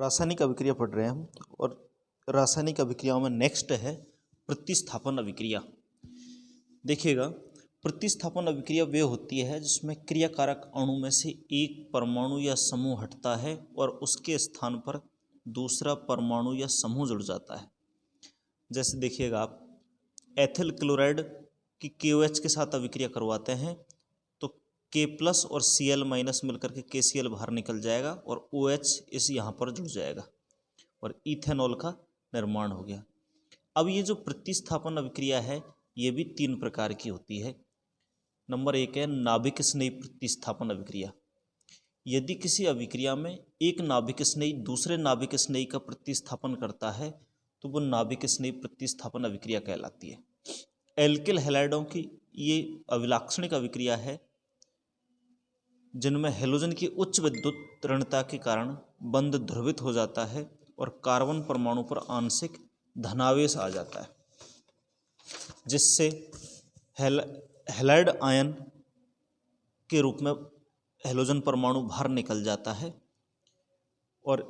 रासायनिक अभिक्रिया पढ़ रहे हैं हम। और रासायनिक अभिक्रियाओं में नेक्स्ट है प्रतिस्थापन अभिक्रिया। देखिएगा, प्रतिस्थापन अभिक्रिया वे होती है जिसमें क्रियाकारक अणु में से एक परमाणु या समूह हटता है और उसके स्थान पर दूसरा परमाणु या समूह जुड़ जाता है। जैसे देखिएगा, आप एथिल क्लोराइड की KOH के साथ अभिक्रिया करवाते हैं तो K+ और Cl- मिलकर के KCl बाहर निकल जाएगा और OH इस यहाँ पर जुड़ जाएगा और इथेनॉल का निर्माण हो गया। अब ये जो प्रतिस्थापन अभिक्रिया है ये भी 3 प्रकार की होती है। नंबर 1 है नाभिक स्नेही प्रतिस्थापन अभिक्रिया। यदि किसी अभिक्रिया में एक नाभिक स्नेही दूसरे नाभिक स्नेही का प्रतिस्थापन करता है तो वो नाभिक स्नेही प्रतिस्थापन अभिक्रिया कहलाती है। एल्किल हैलाइडों की ये अभिलाक्षणिक अभिक्रिया है जिनमें हैलोजन की उच्च विद्युत ऋणता के कारण बंध ध्रुवित हो जाता है और कार्बन परमाणु पर आंशिक धनावेश आ जाता है, जिससे हैलाइड आयन के रूप में हैलोजन परमाणु बाहर निकल जाता है और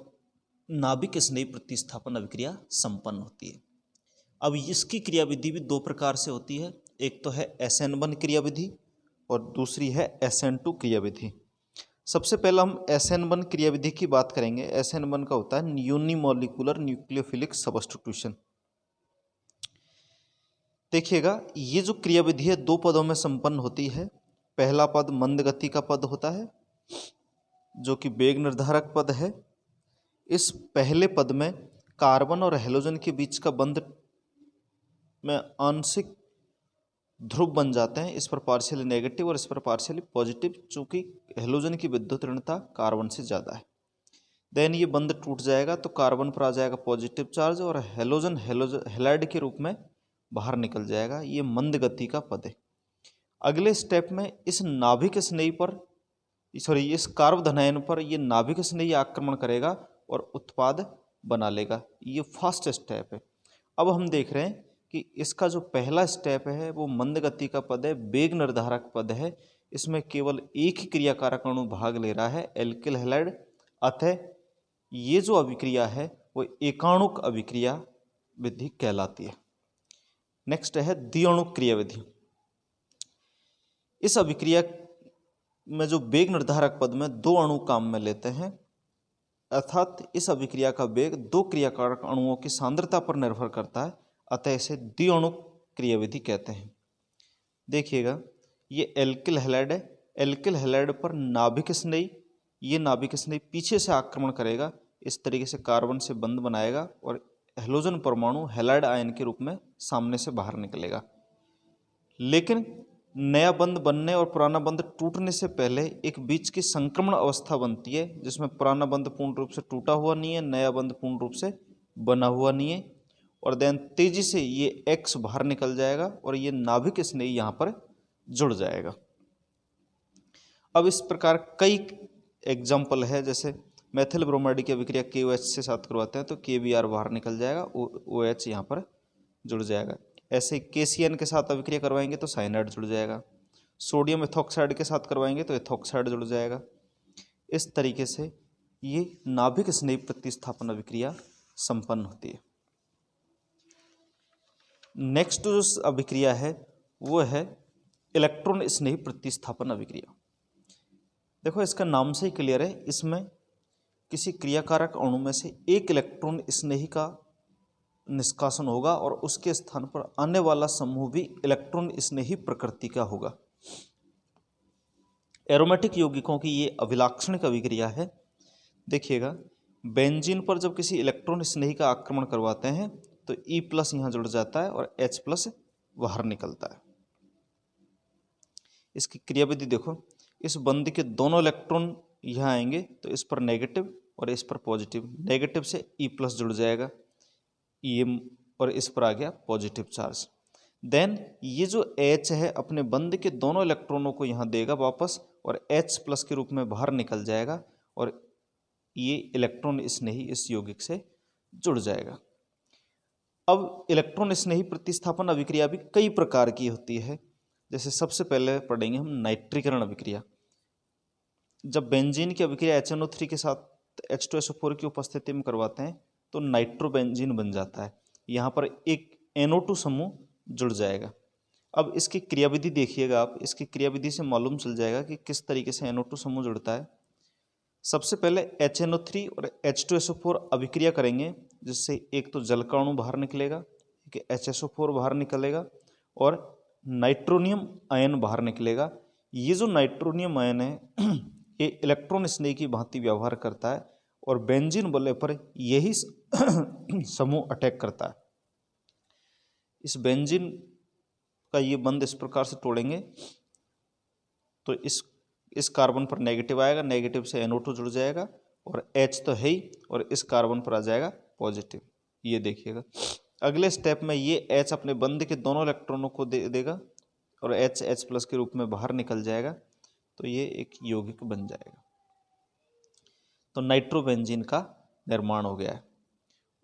नाभिक स्नेही प्रतिस्थापन अभिक्रिया संपन्न होती है। अब इसकी क्रियाविधि भी 2 प्रकार से होती है। एक तो है SN1 क्रियाविधि और दूसरी है SN2 क्रियाविधि। सबसे पहले हम SN1 क्रियाविधि की बात करेंगे। SN1 का होता है यूनिमोलिकुलर न्यूक्लियोफिलिक सब्स्टिट्यूशन। देखिएगा, ये जो क्रियाविधि है 2 पदों में संपन्न होती है। पहला पद मंद गति का पद होता है जो कि वेग निर्धारक पद है। इस पहले पद में कार्बन और हैलोजन के बीच का बंध में आंशिक ध्रुव बन जाते हैं, इस पर पार्शियली नेगेटिव और इस पर पार्शियली पॉजिटिव, चूंकि हैलोजन की विद्युत ऋणता कार्बन से ज़्यादा है। देन ये बंध टूट जाएगा तो कार्बन पर आ जाएगा पॉजिटिव चार्ज और हैलोजन हैलाइड के रूप में बाहर निकल जाएगा। ये मंद गति का पद है। अगले स्टेप में इस नाभिक स्नेही पर इस कार्ब धनायन पर ये नाभिक स्नेही आक्रमण करेगा और उत्पाद बना लेगा। ये फर्स्ट स्टेप है। अब हम देख रहे हैं कि इसका जो पहला स्टेप है वो मंद गति का पद है, वेग निर्धारक पद है। इसमें केवल एक ही क्रियाकारक अणु भाग ले रहा है, एल्किल हैलाइड। अतः ये जो अभिक्रिया है वो एकाणुक अभिक्रिया विधि कहलाती है। नेक्स्ट है द्विअणुक क्रिया विधि। इस अभिक्रिया में जो वेग निर्धारक पद में 2 अणु काम में लेते हैं, अर्थात इस अभिक्रिया का वेग 2 क्रियाकारक अणुओं की सांद्रता पर निर्भर करता है, अतः इसे द्विअणुक क्रियाविधि कहते हैं। देखिएगा, ये एल्किल हैलाइड है। एल्किल हैलाइड पर नाभिक स्नेही, ये नाभिक स्नेही पीछे से आक्रमण करेगा, इस तरीके से कार्बन से बंध बनाएगा और हैलोजन परमाणु हैलाइड आयन के रूप में सामने से बाहर निकलेगा। लेकिन नया बंध बनने और पुराना बंध टूटने से पहले एक बीच की संक्रमण अवस्था बनती है जिसमें पुराना बंध पूर्ण रूप से टूटा हुआ नहीं है, नया बंध पूर्ण रूप से बना हुआ नहीं है, और देन तेजी से ये X बाहर निकल जाएगा और ये नाभिक स्नेही यहाँ पर जुड़ जाएगा। अब इस प्रकार कई एग्जाम्पल है, जैसे मेथिल ब्रोमाइड की अभिक्रिया KOH से साथ करवाते हैं तो KBr बाहर निकल जाएगा, OH यहाँ पर जुड़ जाएगा। ऐसे KCN के साथ अभिक्रिया करवाएंगे तो साइनाइड जुड़ जाएगा। सोडियम एथॉक्साइड के साथ करवाएंगे तो एथॉक्साइड जुड़ जाएगा। इस तरीके से ये नाभिक स्नेही प्रतिस्थापन अभिक्रिया संपन्न होती है। नेक्स्ट जो अभिक्रिया है वो है इलेक्ट्रॉन स्नेही प्रतिस्थापन अभिक्रिया। देखो, इसका नाम से ही क्लियर है, इसमें किसी क्रियाकारक अणु में से एक इलेक्ट्रॉन स्नेही का निष्कासन होगा और उसके स्थान पर आने वाला समूह भी इलेक्ट्रॉन स्नेही प्रकृति का होगा। एरोमेटिक यौगिकों की ये अभिलाक्षणिक अभिक्रिया है। देखिएगा, बेंजीन पर जब किसी इलेक्ट्रॉन स्नेही का आक्रमण करवाते हैं तो E+ यहाँ जुड़ जाता है और H+ बाहर निकलता है। इसकी क्रियाविधि देखो, इस बंध के दोनों इलेक्ट्रॉन यहाँ आएंगे तो इस पर नेगेटिव और इस पर पॉजिटिव, नेगेटिव से E+ जुड़ जाएगा E और इस पर आ गया पॉजिटिव चार्ज। देन ये जो H है अपने बंध के दोनों इलेक्ट्रॉनों को यहाँ देगा वापस और H+ के रूप में बाहर निकल जाएगा और ये इलेक्ट्रॉन स्नेही इस यौगिक से जुड़ जाएगा। अब इलेक्ट्रॉन स्नेही प्रतिस्थापन अभिक्रिया भी कई प्रकार की होती है। जैसे सबसे पहले पढ़ेंगे हम नाइट्रीकरण अभिक्रिया। जब बेंजीन की अभिक्रिया HNO3 के साथ तो H2SO4 की उपस्थिति में करवाते हैं तो नाइट्रोबेंजीन बन जाता है। यहाँ पर एक NO2 समूह जुड़ जाएगा। अब इसकी क्रियाविधि देखिएगा आप, इसकी क्रियाविधि से मालूम चल जाएगा कि किस तरीके से NO2 समूह जुड़ता है। सबसे पहले HNO3 और H2SO4 अभिक्रिया करेंगे, जिससे एक तो जल का अणु बाहर निकलेगा, ठीक है, HSO4 बाहर निकलेगा और नाइट्रोनियम आयन बाहर निकलेगा। ये जो नाइट्रोनियम आयन है ये इलेक्ट्रॉन स्नेह की भांति व्यवहार करता है और बेंजीन वलय पर यही समूह अटैक करता है। इस बेंजीन का ये बंध इस प्रकार से तोड़ेंगे तो इस कार्बन पर नेगेटिव आएगा, नेगेटिव से NO2 जुड़ जाएगा और H तो है ही और इस कार्बन पर आ जाएगा पॉजिटिव। ये देखिएगा अगले स्टेप में ये H अपने बंध के दोनों इलेक्ट्रॉनों को दे देगा और H के रूप में बाहर निकल जाएगा, तो ये एक यौगिक बन जाएगा। तो नाइट्रोबेंजीन का निर्माण हो गया है।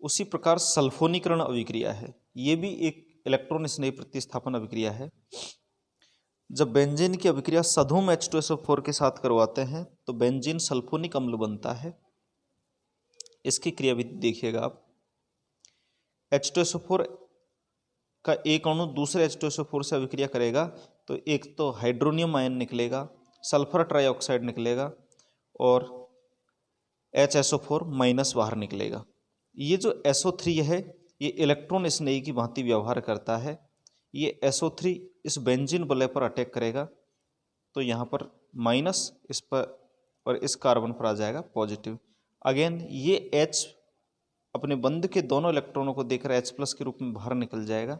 उसी प्रकार सल्फोनीकरण अभिक्रिया है, ये भी एक इलेक्ट्रॉन स्नेह प्रतिस्थापन अभिक्रिया है। जब बेंजीन की अभिक्रिया सधूम H2SO4 के साथ करवाते हैं तो बेंजीन सल्फोनिक अम्ल बनता है। इसकी क्रियाविधि देखिएगा आप, H2SO4 का एक अणु दूसरे H2SO4 से अभिक्रिया करेगा तो एक तो हाइड्रोनियम आयन निकलेगा, सल्फर ट्राइऑक्साइड निकलेगा और HSO4 माइनस बाहर निकलेगा। ये जो SO3 है ये इलेक्ट्रॉन स्नेही की भांति व्यवहार करता है। ये SO3 इस बेंजीन वलय पर अटैक करेगा तो यहाँ पर माइनस इस पर और इस कार्बन पर आ जाएगा पॉजिटिव। अगेन ये H अपने बंध के दोनों इलेक्ट्रॉनों को देकर H+ के रूप में बाहर निकल जाएगा,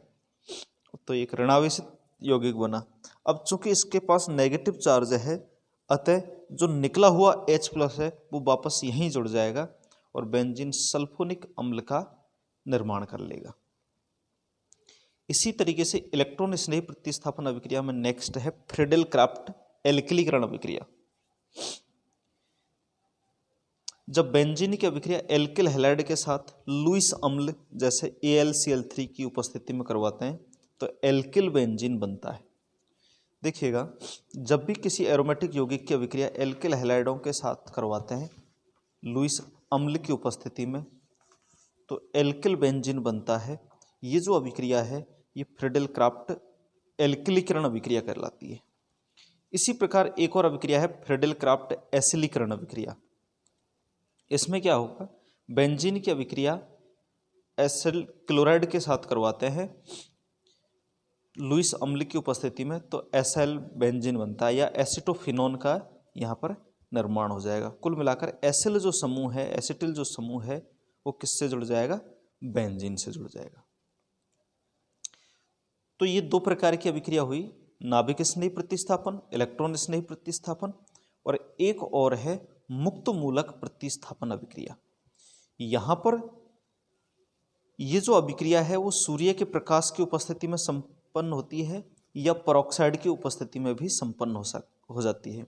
तो एक ऋणावेशित यौगिक बना। अब चूंकि इसके पास नेगेटिव चार्ज है, अतः जो निकला हुआ H+ है वो वापस यहीं जुड़ जाएगा और बेंजीन सल्फोनिक अम्ल का निर्माण कर लेगा। इसी तरीके से इलेक्ट्रॉन स्नेह प्रतिस्थापन अभिक्रिया में नेक्स्ट है फ्रीडेल क्राफ्ट एल्किलीकरण अभिक्रिया। जब बेंजीन की अभिक्रिया एल्किल हैलाइड के साथ लुईस अम्ल जैसे AlCl3 की उपस्थिति में करवाते हैं तो एल्किल बेंजीन बनता है। देखिएगा जब भी किसी एरोमेटिक यौगिक की अभिक्रिया एल्किल हैलाइडों के साथ करवाते हैं लुईस अम्ल की उपस्थिति में तो एल्किल बेंजीन बनता है। ये जो अभिक्रिया है ये फ्रीडेल क्राफ्ट एल्किलीकरण अभिक्रिया कहलाती है। इसी प्रकार एक और अभिक्रिया है फ्रीडेल क्राफ्ट एसिलीकरण अभिक्रिया। इसमें क्या होगा, बेंजीन की अभिक्रिया एसिल क्लोराइड के साथ करवाते हैं लुईस अम्ल की उपस्थिति में तो एसाइल बेंजीन बनता है या एसिटोफिनोन का यहाँ पर निर्माण हो जाएगा। कुल मिलाकर एसिल जो समूह है, एसिटिल जो समूह है वो किससे जुड़ जाएगा, बेंजीन से जुड़ जाएगा। तो ये दो प्रकार की अभिक्रिया हुई, नाभिक स्नेही प्रतिस्थापन, इलेक्ट्रॉन स्नेही प्रतिस्थापन, और एक और है मुक्त मूलक प्रतिस्थापन अभिक्रिया। यहाँ पर ये जो अभिक्रिया है वो सूर्य के प्रकाश की उपस्थिति में संपन्न होती है या पेरोक्साइड की उपस्थिति में भी संपन्न हो जाती है।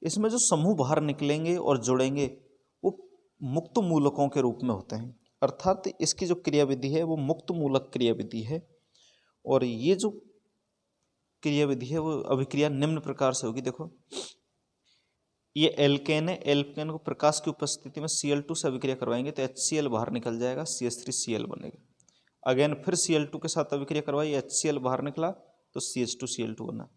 इसमें जो समूह बाहर निकलेंगे और जुड़ेंगे वो मुक्त मूलकों के रूप में होते हैं, अर्थात इसकी जो क्रियाविधि है वो मुक्त मूलक क्रियाविधि है। और ये जो क्रियाविधि है वो अभिक्रिया निम्न प्रकार से होगी। देखो ये एल्केन है, एल्केन को प्रकाश की उपस्थिति में Cl2 से अभिक्रिया करवाएंगे तो HCl बाहर निकल जाएगा, CH3Cl बनेगा। अगेन फिर Cl2 के साथ अभिक्रिया करवाई, HCl बाहर निकला तो CH2Cl2 बना।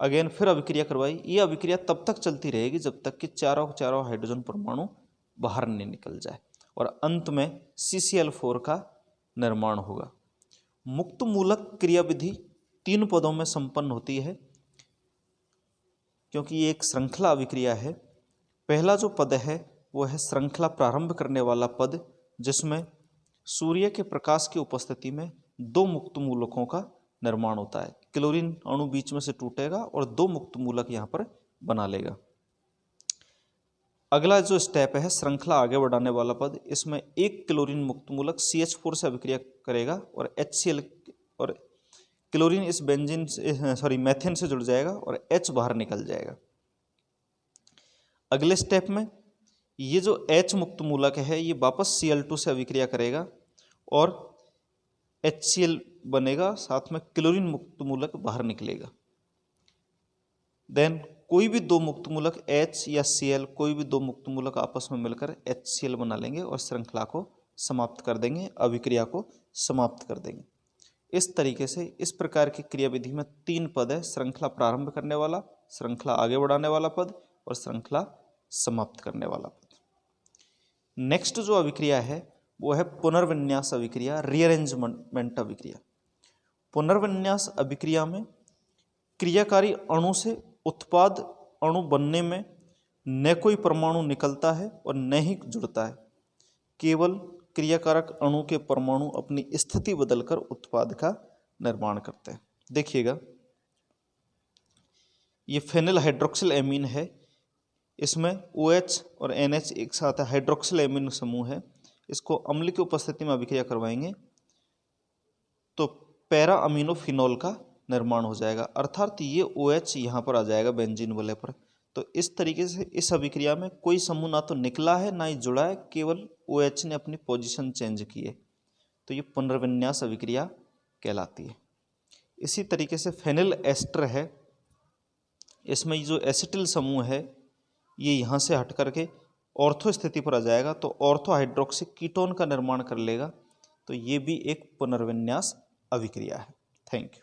अगेन फिर अभिक्रिया करवाई, ये अभिक्रिया तब तक चलती रहेगी जब तक कि चारों हाइड्रोजन परमाणु बाहर नहीं निकल जाए और अंत में CCl4 का निर्माण होगा। मुक्त मूलक क्रियाविधि 3 पदों में संपन्न होती है क्योंकि ये एक श्रृंखला अभिक्रिया है। पहला जो पद है वो है श्रृंखला प्रारंभ करने वाला पद, जिसमें सूर्य के प्रकाश की उपस्थिति में 2 मुक्त मूलकों का निर्माण होता है। क्लोरीन अणु बीच में से टूटेगा और 2 मुक्त मूलक यहाँ पर बना लेगा। अगला जो स्टेप है श्रृंखला आगे बढ़ाने वाला पद, इसमें एक क्लोरीन मुक्त मूलक CH4 से अभिक्रिया करेगा और HCl और क्लोरीन इस मेथेन से जुड़ जाएगा और H बाहर निकल जाएगा। अगले स्टेप में ये जो H मुक्त मूलक है ये वापस Cl2 से अभिक्रिया करेगा और HCl बनेगा, साथ में क्लोरीन मुक्त मूलक बाहर निकलेगा। देन कोई भी दो मुक्त मूलक H या Cl, कोई भी दो मुक्त मूलक आपस में मिलकर HCl बना लेंगे और श्रृंखला को समाप्त कर देंगे, अभिक्रिया को समाप्त कर देंगे। इस तरीके से इस प्रकार की क्रियाविधि में 3 पद है, श्रृंखला प्रारंभ करने वाला, श्रृंखला आगे बढ़ाने वाला पद और श्रृंखला समाप्त करने वाला पद। नेक्स्ट जो अभिक्रिया है वो है पुनर्विन्यास अभिक्रिया, रीअरेंजमेंट अभिक्रिया। पुनर्विन्यास अभिक्रिया में क्रियाकारी अणु से उत्पाद अणु बनने में न कोई परमाणु निकलता है और न ही जुड़ता है, केवल क्रियाकारक अणु के परमाणु अपनी स्थिति बदलकर उत्पाद का निर्माण करते हैं। देखिएगा, ये फेनिल हाइड्रोक्सिल एमीन है, इसमें OH और NH एक साथ है, हाइड्रोक्सिल एमीन समूह है। इसको अम्ल की उपस्थिति में अभिक्रिया करवाएंगे तो पैरा अमीनोफिनॉल का निर्माण हो जाएगा, अर्थात ये OH यहाँ पर आ जाएगा बेंजीन वाले पर। तो इस तरीके से इस अभिक्रिया में कोई समूह ना तो निकला है ना ही जुड़ा है, केवल OH ने अपनी पोजीशन चेंज की है, तो ये पुनर्विन्यास अभिक्रिया कहलाती है। इसी तरीके से फेनिल एस्टर है, इसमें जो एसिटिल समूह है ये यहाँ से हट करके ऑर्थो स्थिति पर आ जाएगा, तो ऑर्थो हाइड्रोक्सी कीटोन का निर्माण कर लेगा, तो ये भी एक पुनर्विन्यास अभिक्रिया है। Thank you.